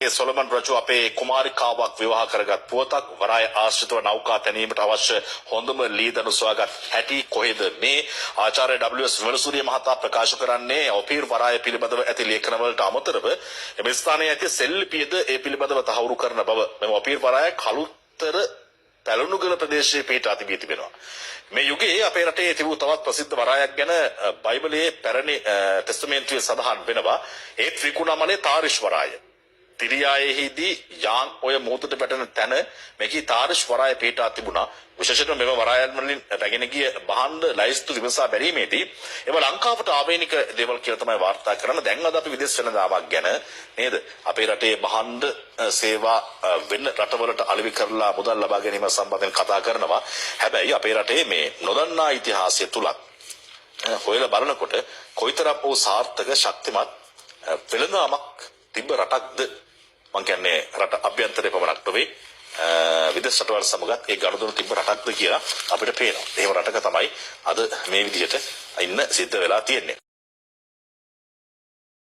Solomon රජු අපේ කුමාරිකාවක් විවාහ කරගත් පුවතක් වරාය ආශ්‍රිතව නෞකා තැනීමට අවශ්‍ය හොඳම ලීදනු සොයාගත් හැටි කොහෙද මේ ආචාර්ය WS විමලසූරිය මහතා ප්‍රකාශ කරන්නේ ඔපීර් වරාය පිළිබඳව ඇති ලේඛනවලට අමතරව එම ස්ථානයේ ඇති සෙල්ලිපියද ඒ පිළිබඳව තහවුරු කරන බව මෙම ඔපීර් වරාය කළුතර පැලුණුගල ප්‍රදේශයේ පිහිටා තිබෙනවා. මේ යුගයේ අපේ රටේ තිබූ තවත් ප්‍රසිද්ධ වරායක් ගැන බයිබලයේ පැරණි ටෙස්ටමේන්තුවේ සඳහන් වෙනවා. ඒ ත්‍රිකුණාමලේ තාරිෂ් වරාය. තිරියායෙහිදී යාන් ඔය මොහොතට පැටෙන තැන මේකී තාරිෂ් වරාය පිහිටා තිබුණා. විශේෂයෙන්ම මෙම වරායන් වලින් රැගෙන ගිය භාණ්ඩ ලයිස්තු විමසා බැලීමේදී ඒව ලංකාවට ආවේනික දේවල් කියලා තමයි වාර්තා කරන්නේ. දැන් අද අපි විදේශ වෙළඳාමක් ගැන නේද? අපේ රටේ භාණ්ඩ සේවා වෙන රටවලට අලෙවි කරලා මුදල් ලබා ගැනීම සම්බන්ධයෙන් කතා කරනවා. හැබැයි අපේ රටේ මේ නොදන්නා ඉතිහාසය තුලත් හොයලා බලනකොට කොයිතරම් වූ සාර්ථක ශක්තිමත් වෙළඳාමක් තිබ්බ රටක්ද මං කියන්නේ රට අභ්‍යන්තරේ පමණක් නෙවෙයි විදේශ රටවල් සමගත් ඒ ගනුදෙනු තිබ්බ රටක්ද කියලා අපිට පේනවා. එහෙම රටක තමයි අද මේ විදිහට ඉන්න සිද්ධ වෙලා තියෙන්නේ.